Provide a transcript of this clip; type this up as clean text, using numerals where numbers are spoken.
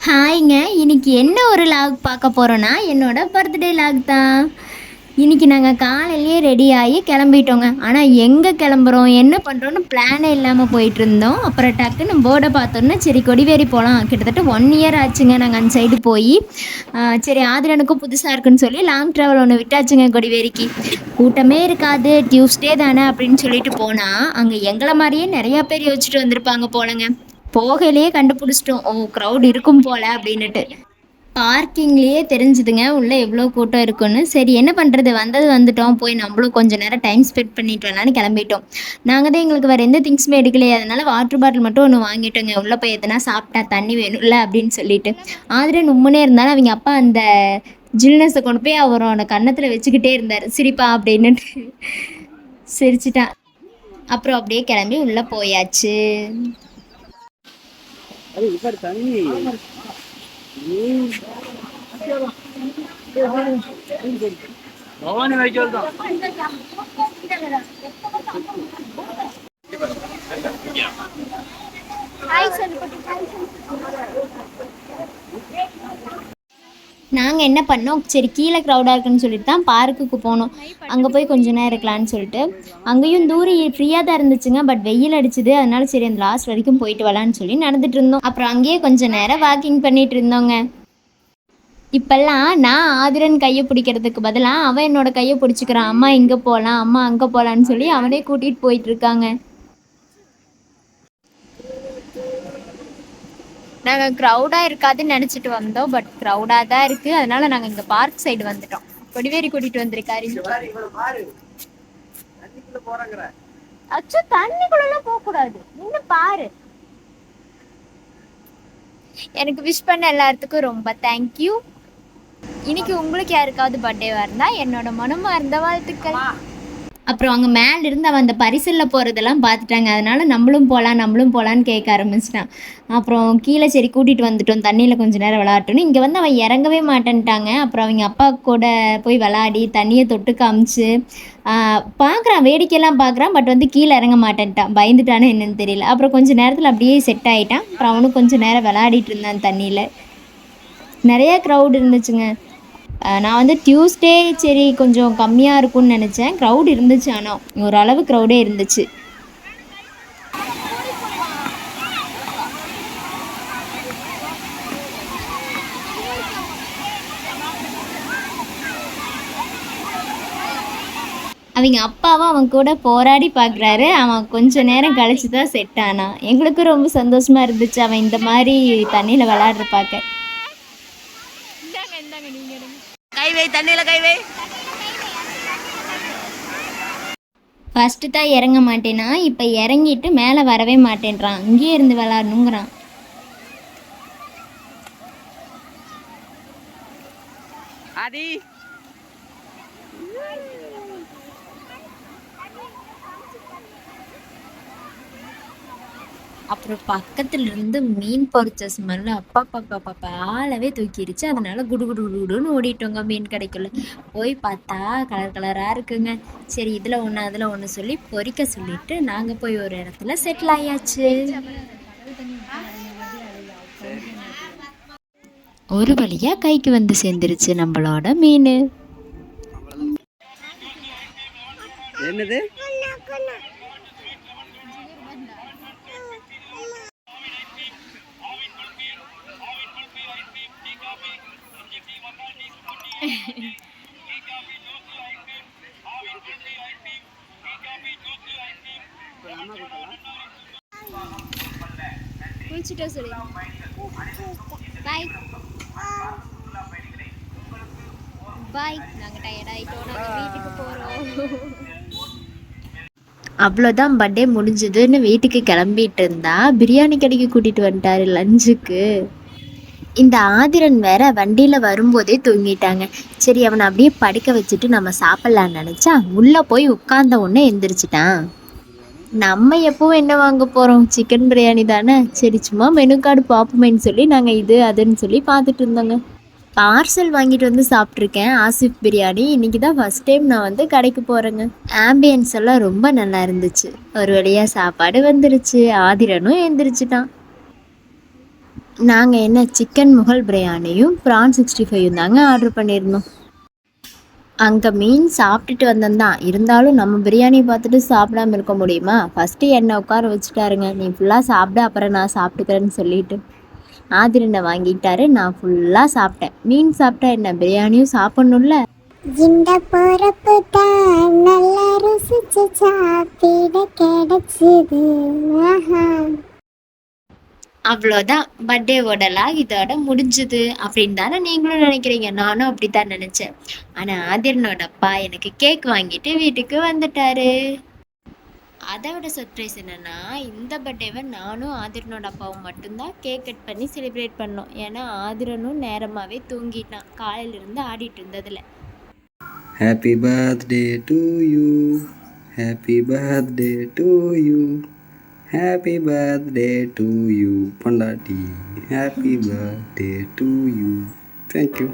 ஹாய்ங்க. இன்னைக்கு என்ன ஒரு லாக் பார்க்க போறோம்னா, என்னோட பர்த்டே லாக் தான். இன்னைக்கு நாங்க காலையிலேயே ரெடி ஆகி கிளம்பிட்டோங்க. ஆனா எங்க கிளம்புறோம், என்ன பண்றோம்னு பிளானே இல்லாம போயிட்டுருந்தோம். அப்புறம் டக்குன்னு போர்ட பார்த்தோன்னே, சரி கொடிவேரி போலாம். கிட்டத்தட்ட 1 இயர் ஆச்சுங்க நாங்க அந்த சைடு போயி. சரி ஆதிரனுக்கும் புதுசா இருக்குன்னு சொல்லி லாங் ட்ராவல் ஒண்ணு விட்டாச்சுங்க கொடிவேரிக்கு. கூட்டமே இருக்காது, டியூஸ்டே தானே அப்படின்னு சொல்லிட்டு போனா, அங்க எங்கள மாரியே நெறைய பேர் யோசிச்சுட்டு வந்திருப்பாங்க போலங்க. போகையிலேயே கண்டுபிடிச்சிட்டோம். ஓ! க்ரௌட் இருக்கும் போல அப்படின்னுட்டு. பார்க்கிங்லேயே தெரிஞ்சுதுங்க உள்ள எவ்வளோ கூட்டம் இருக்குன்னு. சரி என்ன பண்ணுறது, வந்தது வந்துட்டோம், போய் நம்மளும் கொஞ்ச நேரம் டைம் ஸ்பெண்ட் பண்ணிட்டு வரலான்னு கிளம்பிட்டோம். நாங்கள் தான் எங்களுக்கு வேறு எந்த திங்ஸுமே எடுக்கலையே, அதனால வாட்டர் பாட்டில் மட்டும் ஒன்று வாங்கிட்டோங்க. உள்ளே போய் எதனா சாப்பிட்டா தண்ணி வேணும்ல அப்படின்னு சொல்லிட்டு. ஆதிரன் உம்முனே இருந்தாலும் அவங்க அப்பா அந்த ஜில்னஸை கொண்டு போய் அவரோட கன்னத்தில் வச்சுக்கிட்டே இருந்தார், சிரிப்பா அப்படின்னுட்டு. சிரிச்சிட்டான். அப்புறம் அப்படியே கிளம்பி உள்ளே போயாச்சு. பவானி வைக்கோல் தான். நாங்கள் என்ன பண்ணோம், சரி கீழே க்ரௌடாக இருக்குன்னு சொல்லிட்டு தான் பார்க்குக்கு போனோம். அங்கே போய் கொஞ்சம் நேரம் இருக்கலான்னு சொல்லிட்டு. அங்கேயும் தூரி ஃப்ரீயாக தான் இருந்துச்சுங்க, பட் வெயில் அடிச்சுது. அதனால சரி அந்த லாஸ்ட் வரைக்கும் போயிட்டு வரலான்னு சொல்லி நடந்துட்டு இருந்தோம். அப்புறம் அங்கேயே கொஞ்சம் நேரம் வாக்கிங் பண்ணிட்டு இருந்தோங்க. இப்பெல்லாம் நான் ஆதிரன் கையை பிடிக்கிறதுக்கு பதிலாக அவன் என்னோட கையை பிடிச்சிக்கிறான். அம்மா இங்கே போகலாம், அம்மா அங்கே போகலான்னு சொல்லி அவனே கூட்டிகிட்டு போயிட்டு இருக்காங்க. நாங்கள் க்ரௌடாக இருக்காதுன்னு நினச்சிட்டு வந்தோம், பட் க்ரௌடாக தான் இருக்குது. அதனால நாங்கள் இங்கே பார்க் சைடு வந்துட்டோம். கொடிவேரி கூட்டிகிட்டு வந்திருக்காரு. அச்சோ, தண்ணிக்குள்ளெல்லாம் போகக்கூடாது, இன்னும் பாரு. எனக்கு விஷ் பண்ண எல்லாத்துக்கும் ரொம்ப தேங்க்யூ. இன்னைக்கு உங்களுக்கு யாருக்காவது பர்த்டேவாக இருந்தால் என்னோட மனமார்ந்த வாழ்த்துக்கள். அப்புறம் அங்கே மேலிருந்து அவன் அந்த பரிசலில் போகிறதெல்லாம் பார்த்துட்டாங்க. அதனால் நம்மளும் போகலான்னு கேட்க ஆரம்பிச்சிட்டான். அப்புறம் கீழே சரி கூட்டிகிட்டு வந்துட்டோம், தண்ணியில் கொஞ்சம் நேரம் விளாட்டோன்னு. இங்கே வந்து அவன் இறங்கவே மாட்டேன்ட்டாங்க. அப்புறம் அவங்க அப்பா கூட போய் விளாடி தண்ணியை தொட்டு காமிச்சு பார்க்குறான், வேடிக்கையெல்லாம் பார்க்குறான். பட் வந்து கீழே இறங்க மாட்டேன்ட்டான், பயந்துட்டானே என்னன்னு தெரியல. அப்புறம் கொஞ்சம் நேரத்தில் அப்படியே செட் ஆகிட்டான். அப்புறம் அவனும் கொஞ்சம் நேரம் விளாடிட்டு இருந்தான் தண்ணியில். நிறையா க்ரௌட் இருந்துச்சுங்க. நான் வந்து டியூஸ்டே சரி கொஞ்சம் கம்மியாக இருக்கும்னு நினச்சேன். க்ரௌட் இருந்துச்சு, ஆனால் ஓரளவு க்ரௌடே இருந்துச்சு. அவங்க அப்பாவும் அவன் கூட போராடி பார்க்குறாரு. அவன் கொஞ்சம் நேரம் கழிச்சு தான் செட் ஆனான். எங்களுக்கும் ரொம்ப சந்தோஷமாக இருந்துச்சு அவன் இந்த மாதிரி தண்ணியில் விளையாடுற பார்க்க. கைவை தண்ணியில் கைவை. ஃபஸ்ட்டு தான் இறங்க மாட்டேனா, இப்போ இறங்கிட்டு மேலே வரவே மாட்டேன்றான். அங்கேயே இருந்து விளாடணுங்கிறான். ஆதி அப்புறம் பக்கத்துல இருந்து மீன் பொரிச்ச ஸ்மெல் அப்பா பாப்பா பாப்பா ஆளவே தூக்கிடுச்சு. அதனால குடு குடு குடுன்னு ஓடிட்டோங்க மீன் கடைக்குள்ள. போய் பார்த்தா கலர் கலரா இருக்குங்க. சரி இதுல ஒண்ணு அதுல ஒண்ணு சொல்லி பொரிக்க சொல்லிட்டு நாங்க போய் ஒரு இடத்துல செட்டில் ஆயாச்சு. ஒரு வழியா கைக்கு வந்து சேர்ந்துருச்சு நம்மளோட மீன். என்னது? குளிச்சுட்டோ சொல்லி பாய் பாய். நாங்கள் டயர்டாயிட்டோம், நாங்கள் வீட்டுக்கு போகிறோம். அவ்வளோதான், பர்த்டே முடிஞ்சதுன்னு வீட்டுக்கு கிளம்பிட்டு இருந்தா பிரியாணி கடைக்கு கூட்டிகிட்டு வந்துட்டாரு லஞ்சுக்கு. இந்த ஆதிரன் வேற வண்டியில் வரும்போதே தூங்கிட்டாங்க. சரி அவனை அப்படியே படுக்க வச்சுட்டு நம்ம சாப்பிட்லான்னு நினச்சா உள்ளே போய் உட்கார்ந்த உடனே எந்திரிச்சிட்டான். நம்ம எப்பவும் என்ன வாங்க போகிறோம், சிக்கன் பிரியாணி தானே. சரி சும்மா மெனு கார்டு பார்ப்போமேன்னு சொல்லி நாங்கள் இது அதுன்னு சொல்லி பார்த்துட்டு இருந்தோங்க. பார்சல் வாங்கிட்டு வந்து சாப்பிட்ருக்கேன் ஆசிஃப் பிரியாணி. இன்றைக்கி தான் ஃபஸ்ட் டைம் நான் வந்து கடைக்கு போகிறேங்க. ஆம்பியன்ஸ் எல்லாம் ரொம்ப நல்லா இருந்துச்சு. ஒரு வழியாக சாப்பாடு வந்துருச்சு. ஆதிரனும் எழுந்திரிச்சிட்டான். நாங்கள் என்ன சிக்கன் முகல் பிரியாணியும் ப்ரான் 65 தாங்க ஆர்டர் பண்ணியிருந்தோம். அங்கே மீன் சாப்பிட்டுட்டு வந்தேன் தான், இருந்தாலும் நம்ம பிரியாணி பார்த்துட்டு சாப்பிடாம இருக்க முடியுமா? ஃபஸ்ட்டு என்னை உட்கார வச்சுட்டாருங்க, நீ ஃபுல்லாக சாப்பிட அப்புறம் நான் சாப்பிட்டுக்கிறேன்னு சொல்லிட்டு. ஆதிரனை வாங்கிட்டாரு, நான் ஃபுல்லாக சாப்பிட்டேன். மீன் சாப்பிட்டா என்ன, பிரியாணியும் சாப்பிட்ணும்ல. இந்த பொறப்பு தான் நல்லா ருசிச்சு சாப்பிட கிடைச்சது. அவ்வளோதான், பர்த்டேவோட லாக் இதோட முடிஞ்சுது அப்படின்னு தானே நீங்களும் நினைக்கிறீங்க. நானும் அப்படி தான் நினச்சேன். ஆனால் ஆதிரனோட அப்பா எனக்கு கேக் வாங்கிட்டு வீட்டுக்கு வந்துட்டாரு. அதை விட சர்ப்ரைஸ் என்னென்னா, இந்த பர்த்டேவை நானும் ஆதிரனோட அப்பாவும் மட்டும்தான் கேக் கட் பண்ணி செலிப்ரேட் பண்ணோம். ஏன்னா ஆதிரனும் நேரமாகவே தூங்கிட்டான் காலையிலிருந்து ஆடிட்டு இருந்ததில். Happy birthday to you. Happy birthday to you. Happy birthday to you, Pandati. Happy birthday to you. Thank you.